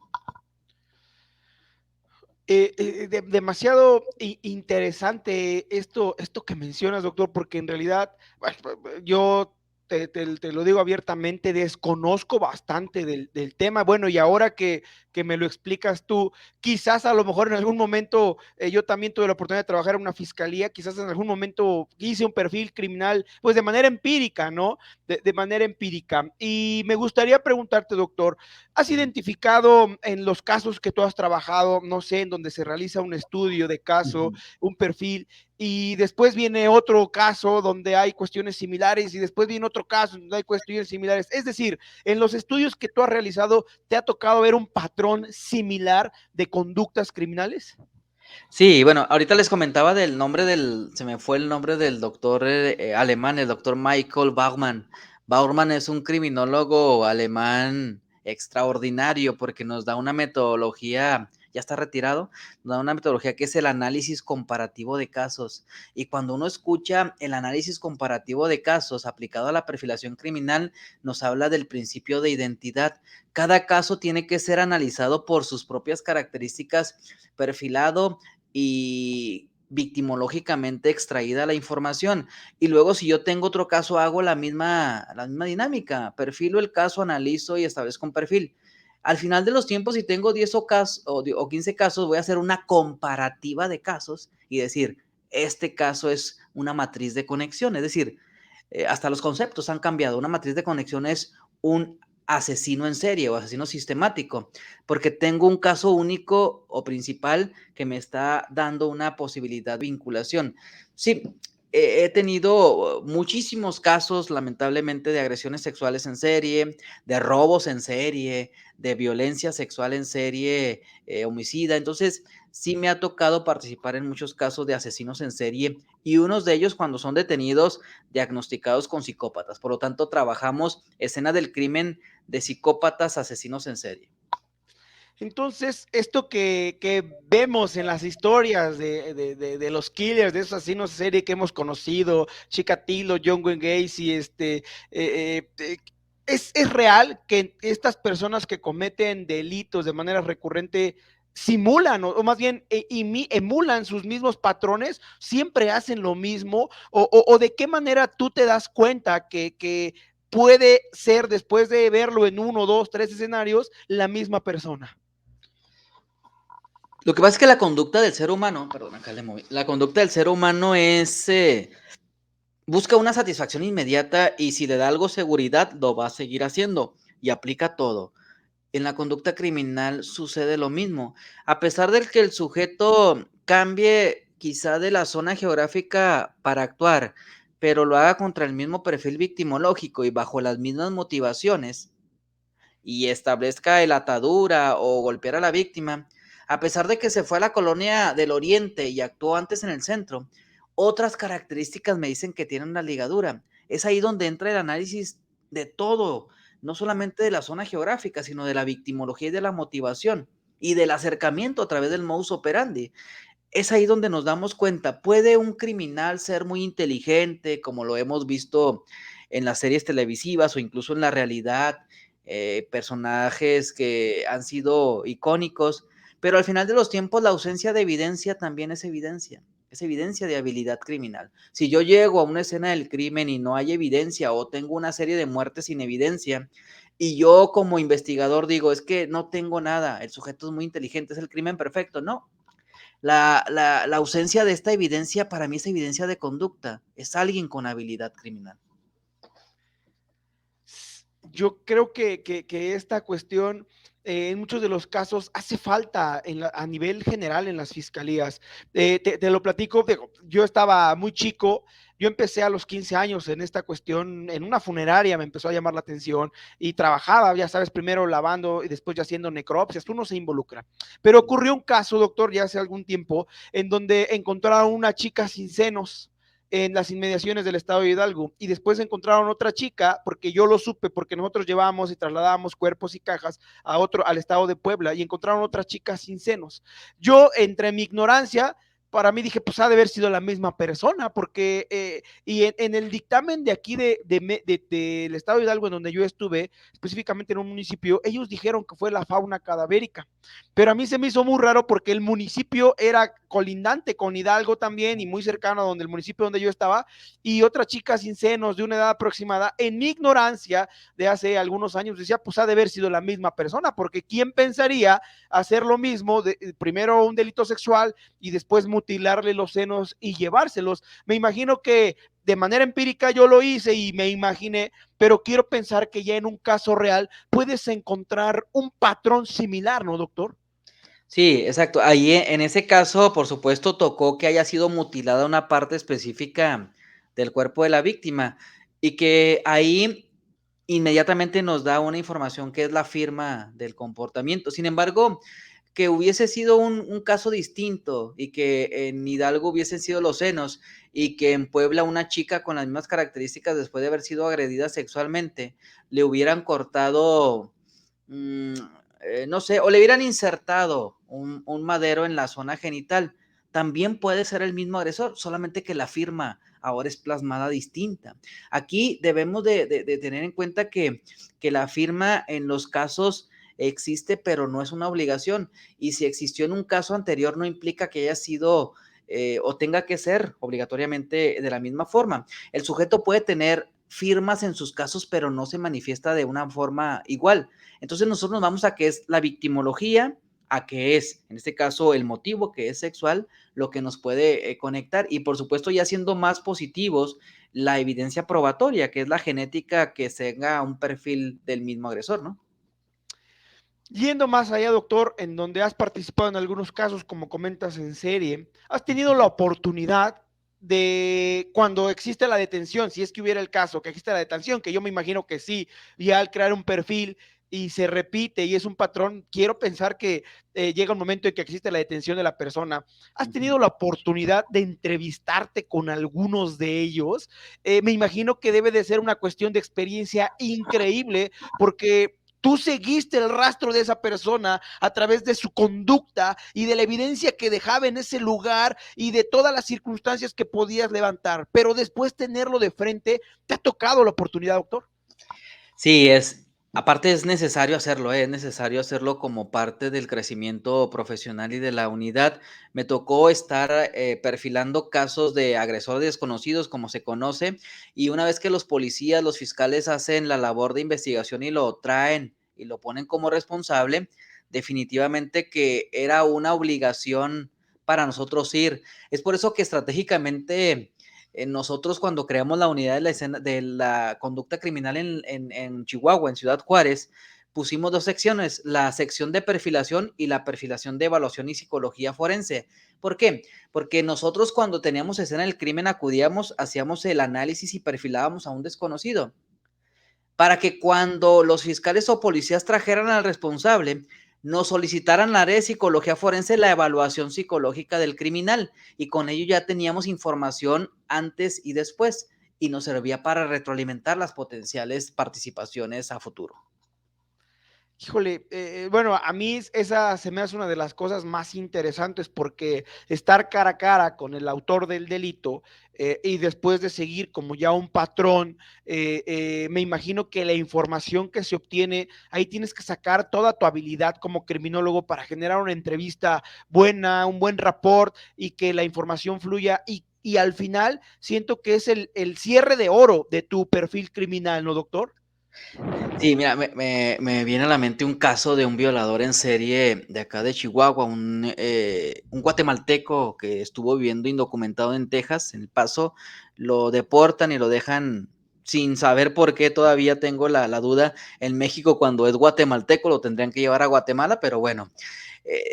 Demasiado interesante esto que mencionas, doctor, porque en realidad bueno, yo te lo digo abiertamente, desconozco bastante del tema. Bueno, y ahora que me lo explicas tú, quizás a lo mejor en algún momento yo también tuve la oportunidad de trabajar en una fiscalía, quizás en algún momento hice un perfil criminal, pues de manera empírica, ¿no? De manera empírica. Y me gustaría preguntarte, doctor, ¿has identificado en los casos que tú has trabajado, no sé, en donde se realiza un estudio de caso, un perfil, y después viene otro caso donde hay cuestiones similares y después viene otro caso donde hay cuestiones similares? Es decir, en los estudios que tú has realizado, ¿te ha tocado ver un patrón similar de conductas criminales? Sí, bueno, ahorita les comentaba del nombre se me fue el nombre del doctor alemán, el doctor Michael Baumann. Baumann es un criminólogo alemán extraordinario porque nos da una metodología, ya está retirado, nos da una metodología que es el análisis comparativo de casos. Y cuando uno escucha el análisis comparativo de casos aplicado a la perfilación criminal, nos habla del principio de identidad. Cada caso tiene que ser analizado por sus propias características, perfilado y victimológicamente extraída la información. Y luego, si yo tengo otro caso, hago la misma dinámica. Perfilo el caso, analizo y establezco un perfil. Al final de los tiempos, si tengo 10 o 15 casos, voy a hacer una comparativa de casos y decir, este caso es una matriz de conexión. Es decir, hasta los conceptos han cambiado. Una matriz de conexión es un asesino en serie o asesino sistemático, porque tengo un caso único o principal que me está dando una posibilidad de vinculación. Sí, he tenido muchísimos casos, lamentablemente, de agresiones sexuales en serie, de robos en serie, de violencia sexual en serie, homicida. Entonces, sí me ha tocado participar en muchos casos de asesinos en serie y unos de ellos cuando son detenidos diagnosticados con psicópatas. Por lo tanto, trabajamos escena del crimen de psicópatas asesinos en serie. Entonces, esto que vemos en las historias de los killers, de esos asesinos de serie que hemos conocido, Chikatilo, John Wayne Gacy, es real que estas personas que cometen delitos de manera recurrente simulan o más bien emulan sus mismos patrones, siempre hacen lo mismo, o de qué manera tú te das cuenta que puede ser, después de verlo en 1, 2, 3 escenarios, la misma persona. Lo que pasa es que la conducta del ser humano, perdón, acá le moví, la conducta del ser humano es, busca una satisfacción inmediata y si le da algo seguridad, lo va a seguir haciendo y aplica todo. En la conducta criminal sucede lo mismo. A pesar de que el sujeto cambie quizá de la zona geográfica para actuar, pero lo haga contra el mismo perfil victimológico y bajo las mismas motivaciones, y establezca el atadura o golpear a la víctima, a pesar de que se fue a la colonia del Oriente y actuó antes en el centro, otras características me dicen que tienen una ligadura. Es ahí donde entra el análisis de todo, no solamente de la zona geográfica, sino de la victimología y de la motivación y del acercamiento a través del modus operandi. Es ahí donde nos damos cuenta, puede un criminal ser muy inteligente, como lo hemos visto en las series televisivas o incluso en la realidad, personajes que han sido icónicos, pero al final de los tiempos la ausencia de evidencia también es evidencia de habilidad criminal. Si yo llego a una escena del crimen y no hay evidencia o tengo una serie de muertes sin evidencia y yo como investigador digo, es que no tengo nada, el sujeto es muy inteligente, es el crimen perfecto, no, la ausencia de esta evidencia para mí es evidencia de conducta, es alguien con habilidad criminal. Yo creo que esta cuestión en muchos de los casos hace falta a nivel general en las fiscalías. Te lo platico, yo estaba muy chico, yo empecé a los 15 años en esta cuestión, en una funeraria me empezó a llamar la atención y trabajaba, ya sabes, primero lavando y después ya haciendo necropsias, uno se involucra. Pero ocurrió un caso, doctor, ya hace algún tiempo, en donde encontraron una chica sin senos en las inmediaciones del estado de Hidalgo y después encontraron otra chica, porque yo lo supe, porque nosotros llevábamos y trasladábamos cuerpos y cajas al estado de Puebla y encontraron otra chica sin senos. Yo, entre mi ignorancia, para mí dije, pues ha de haber sido la misma persona, porque, y en el dictamen de aquí del estado de Hidalgo, en donde yo estuve, específicamente en un municipio, ellos dijeron que fue la fauna cadavérica, pero a mí se me hizo muy raro porque el municipio era colindante con Hidalgo también y muy cercano a donde el municipio donde yo estaba, y otra chica sin senos de una edad aproximada, en mi ignorancia de hace algunos años, decía, pues ha de haber sido la misma persona, porque ¿quién pensaría hacer lo mismo, primero un delito sexual y después mutilarle los senos y llevárselos? Me imagino que de manera empírica yo lo hice y me imaginé, pero quiero pensar que ya en un caso real puedes encontrar un patrón similar, ¿no, doctor? Sí, exacto. Ahí en ese caso, por supuesto, tocó que haya sido mutilada una parte específica del cuerpo de la víctima y que ahí inmediatamente nos da una información que es la firma del comportamiento. Sin embargo, que hubiese sido un caso distinto y que en Hidalgo hubiesen sido los senos y que en Puebla una chica con las mismas características después de haber sido agredida sexualmente le hubieran cortado, mm, no sé, o le hubieran insertado un madero en la zona genital. También puede ser el mismo agresor, solamente que la firma ahora es plasmada distinta. Aquí debemos de tener en cuenta que la firma en los casos existe, pero no es una obligación. Y si existió en un caso anterior, no implica que haya sido o tenga que ser obligatoriamente de la misma forma. El sujeto puede tener firmas en sus casos, pero no se manifiesta de una forma igual. Entonces nosotros nos vamos a qué es la victimología, a qué es, en este caso, el motivo que es sexual, lo que nos puede conectar. Y por supuesto, ya siendo más positivos, la evidencia probatoria, que es la genética que tenga un perfil del mismo agresor, ¿no? Yendo más allá, doctor, en donde has participado en algunos casos, como comentas en serie, has tenido la oportunidad de cuando existe la detención, si es que hubiera el caso, que existe la detención, que yo me imagino que sí, y al crear un perfil y se repite y es un patrón, quiero pensar que llega un momento en que existe la detención de la persona. ¿Has tenido la oportunidad de entrevistarte con algunos de ellos? Me imagino que debe de ser una cuestión de experiencia increíble, porque tú seguiste el rastro de esa persona a través de su conducta y de la evidencia que dejaba en ese lugar y de todas las circunstancias que podías levantar, pero después tenerlo de frente, ¿te ha tocado la oportunidad, doctor? Sí, Aparte es necesario hacerlo, es necesario hacerlo como parte del crecimiento profesional y de la unidad. Me tocó estar perfilando casos de agresores desconocidos, como se conoce, y una vez que los policías, los fiscales hacen la labor de investigación y lo traen y lo ponen como responsable, definitivamente que era una obligación para nosotros ir. Es por eso que estratégicamente nosotros cuando creamos la unidad de la escena de la conducta criminal en Chihuahua, en Ciudad Juárez, pusimos dos secciones, la sección de perfilación y la perfilación de evaluación y psicología forense. ¿Por qué? Porque nosotros cuando teníamos escena del crimen acudíamos, hacíamos el análisis y perfilábamos a un desconocido para que cuando los fiscales o policías trajeran al responsable, nos solicitaran la área de psicología forense la evaluación psicológica del criminal y con ello ya teníamos información antes y después y nos servía para retroalimentar las potenciales participaciones a futuro. Híjole, bueno, a mí esa se me hace una de las cosas más interesantes porque estar cara a cara con el autor del delito y después de seguir como ya un patrón, me imagino que la información que se obtiene, ahí tienes que sacar toda tu habilidad como criminólogo para generar una entrevista buena, un buen rapport y que la información fluya y al final siento que es el cierre de oro de tu perfil criminal, ¿no, doctor? Sí, mira, me viene a la mente un caso de un violador en serie de acá de Chihuahua, un guatemalteco que estuvo viviendo indocumentado en Texas, en El Paso, lo deportan y lo dejan sin saber por qué, todavía tengo la duda. En México, cuando es guatemalteco, lo tendrían que llevar a Guatemala, pero bueno,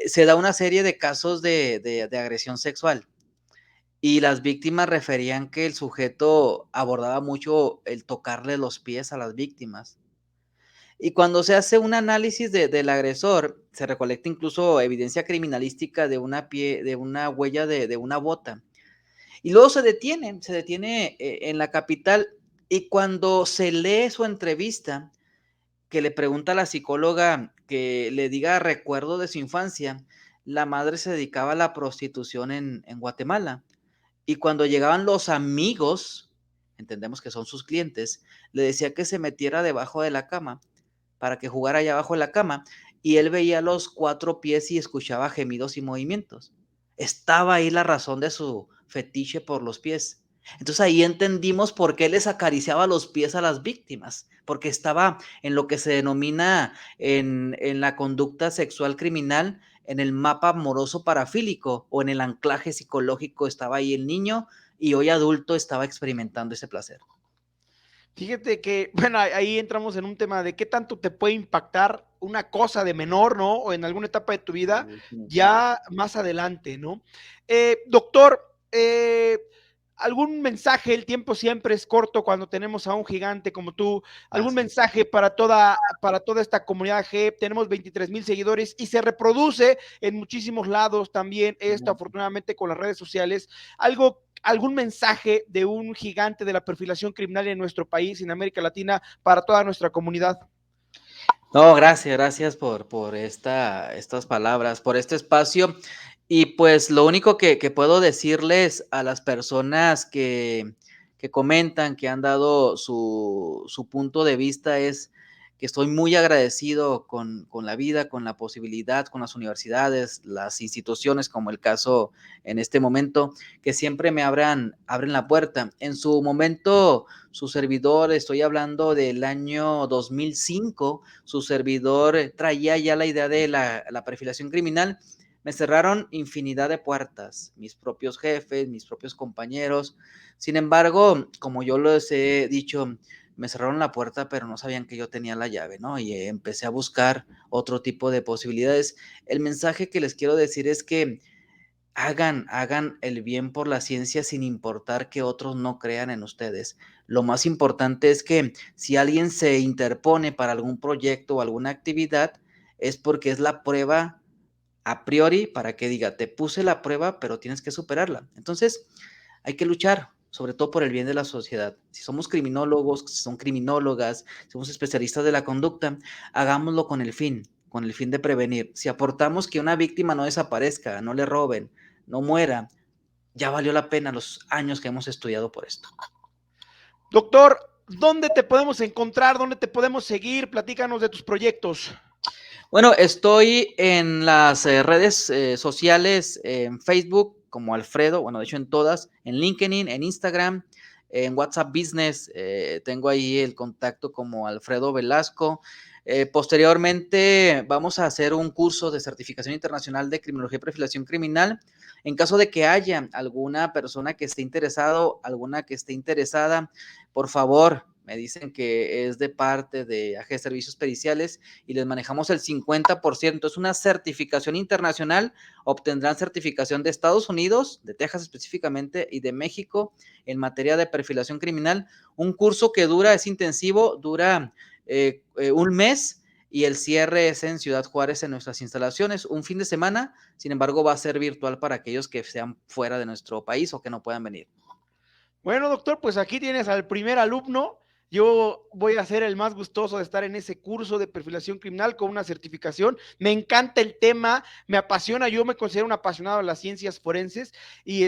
se da una serie de casos de agresión sexual. Y las víctimas referían que el sujeto abordaba mucho el tocarle los pies a las víctimas. Y cuando se hace un análisis del agresor, se recolecta incluso evidencia criminalística de una huella de una bota. Y luego se detiene en la capital. Y cuando se lee su entrevista, que le pregunta a la psicóloga que le diga recuerdo de su infancia, la madre se dedicaba a la prostitución en Guatemala. Y cuando llegaban los amigos, entendemos que son sus clientes, le decía que se metiera debajo de la cama para que jugara allá abajo de la cama y él veía los cuatro pies y escuchaba gemidos y movimientos. Estaba ahí la razón de su fetiche por los pies. Entonces ahí entendimos por qué les acariciaba los pies a las víctimas, porque estaba en lo que se denomina en la conducta sexual criminal, en el mapa amoroso parafílico o en el anclaje psicológico estaba ahí el niño y hoy adulto estaba experimentando ese placer. Fíjate que, bueno, ahí entramos en un tema de qué tanto te puede impactar una cosa de menor, ¿no? O en alguna etapa de tu vida, Muchísimo. ya más adelante, ¿no? Doctor, algún mensaje, el tiempo siempre es corto cuando tenemos a un gigante como tú, algún Gracias. mensaje para toda esta comunidad G, tenemos 23,000 seguidores y se reproduce en muchísimos lados también esto, afortunadamente con las redes sociales, algún mensaje de un gigante de la perfilación criminal en nuestro país, en América Latina, para toda nuestra comunidad. No, gracias por estas palabras, por este espacio. Y pues lo único que puedo decirles a las personas que comentan, que han dado su punto de vista es que estoy muy agradecido con la vida, con la posibilidad, con las universidades, las instituciones, como el caso en este momento, que siempre me abren la puerta. En su momento, su servidor, estoy hablando del año 2005, su servidor traía ya la idea de la perfilación criminal. Me cerraron infinidad de puertas, mis propios jefes, mis propios compañeros. Sin embargo, como yo les he dicho, me cerraron la puerta, pero no sabían que yo tenía la llave, ¿no? Y empecé a buscar otro tipo de posibilidades. El mensaje que les quiero decir es que hagan el bien por la ciencia sin importar que otros no crean en ustedes. Lo más importante es que si alguien se interpone para algún proyecto o alguna actividad, es porque es la prueba a priori para que diga, te puse la prueba, pero tienes que superarla. Entonces, hay que luchar, sobre todo por el bien de la sociedad. Si somos criminólogos, si son criminólogas, si somos especialistas de la conducta, hagámoslo con el fin de prevenir. Si aportamos que una víctima no desaparezca, no le roben, no muera, ya valió la pena los años que hemos estudiado por esto. Doctor, ¿dónde te podemos encontrar? ¿Dónde te podemos seguir? Platícanos de tus proyectos. Bueno, estoy en las redes sociales, en Facebook como Alfredo, bueno, de hecho en todas, en LinkedIn, en Instagram, en WhatsApp Business, tengo ahí el contacto como Alfredo Velasco. Posteriormente vamos a hacer un curso de certificación internacional de criminología y perfilación criminal. En caso de que haya alguna persona que esté interesado, alguna que esté interesada, por favor, me dicen que es de parte de AG Servicios Periciales y les manejamos el 50%. Es una certificación internacional. Obtendrán certificación de Estados Unidos, de Texas específicamente, y de México en materia de perfilación criminal. Un curso que dura, es intensivo, dura un mes, y el cierre es en Ciudad Juárez, en nuestras instalaciones, un fin de semana. Sin embargo, va a ser virtual para aquellos que sean fuera de nuestro país o que no puedan venir. Bueno, doctor, pues aquí tienes al primer alumno. Yo voy a ser el más gustoso de estar en ese curso de perfilación criminal con una certificación. Me encanta el tema, me apasiona. Yo me considero un apasionado de las ciencias forenses y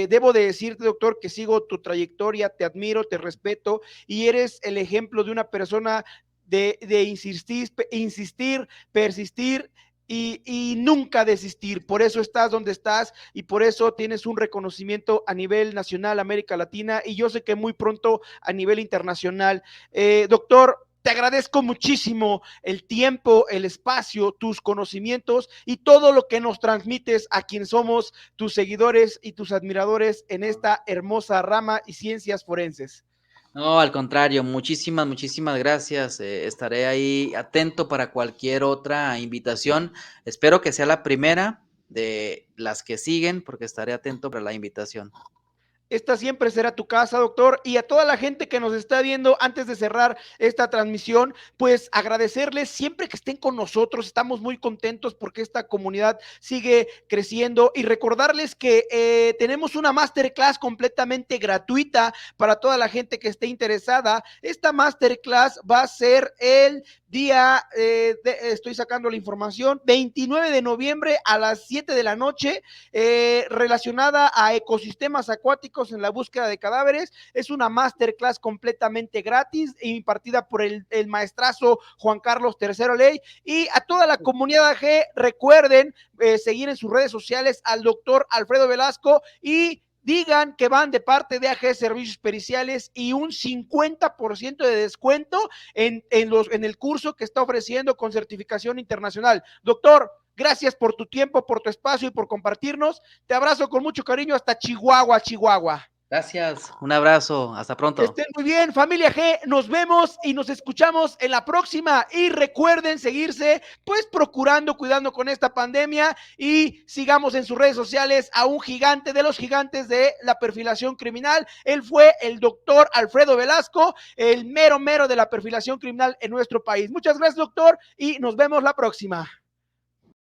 debo de decirte, doctor, que sigo tu trayectoria, te admiro, te respeto y eres el ejemplo de una persona de insistir, persistir y nunca desistir. Por eso estás donde estás y por eso tienes un reconocimiento a nivel nacional, América Latina, y yo sé que muy pronto a nivel internacional. Doctor, te agradezco muchísimo el tiempo, el espacio, tus conocimientos y todo lo que nos transmites a quienes somos tus seguidores y tus admiradores en esta hermosa rama y ciencias forenses. No, al contrario, muchísimas, muchísimas gracias. Estaré ahí atento para cualquier otra invitación. Espero que sea la primera de las que siguen, porque estaré atento para la invitación. Esta siempre será tu casa, doctor. Y a toda la gente que nos está viendo, antes de cerrar esta transmisión, pues agradecerles siempre que estén con nosotros. Estamos muy contentos porque esta comunidad sigue creciendo y recordarles que tenemos una masterclass completamente gratuita para toda la gente que esté interesada. Esta masterclass va a ser el día, estoy sacando la información, 29 de noviembre a las 7 de la noche, relacionada a ecosistemas acuáticos en la búsqueda de cadáveres. Es una masterclass completamente gratis, impartida por el maestrazo Juan Carlos III Ley. Y a toda la comunidad AG, recuerden seguir en sus redes sociales al doctor Alfredo Velasco y digan que van de parte de AG Servicios Periciales y un 50% de descuento en el curso que está ofreciendo con certificación internacional. Doctor, gracias por tu tiempo, por tu espacio y por compartirnos. Te abrazo con mucho cariño hasta Chihuahua, Chihuahua. Gracias, un abrazo, hasta Que pronto. estén muy bien, familia G, nos vemos y nos escuchamos en la próxima y recuerden seguirse pues procurando, cuidando con esta pandemia y sigamos en sus redes sociales a un gigante de los gigantes de la perfilación criminal. Él fue el doctor Alfredo Velasco, el mero mero de la perfilación criminal en nuestro país. Muchas gracias, doctor, y nos vemos la próxima.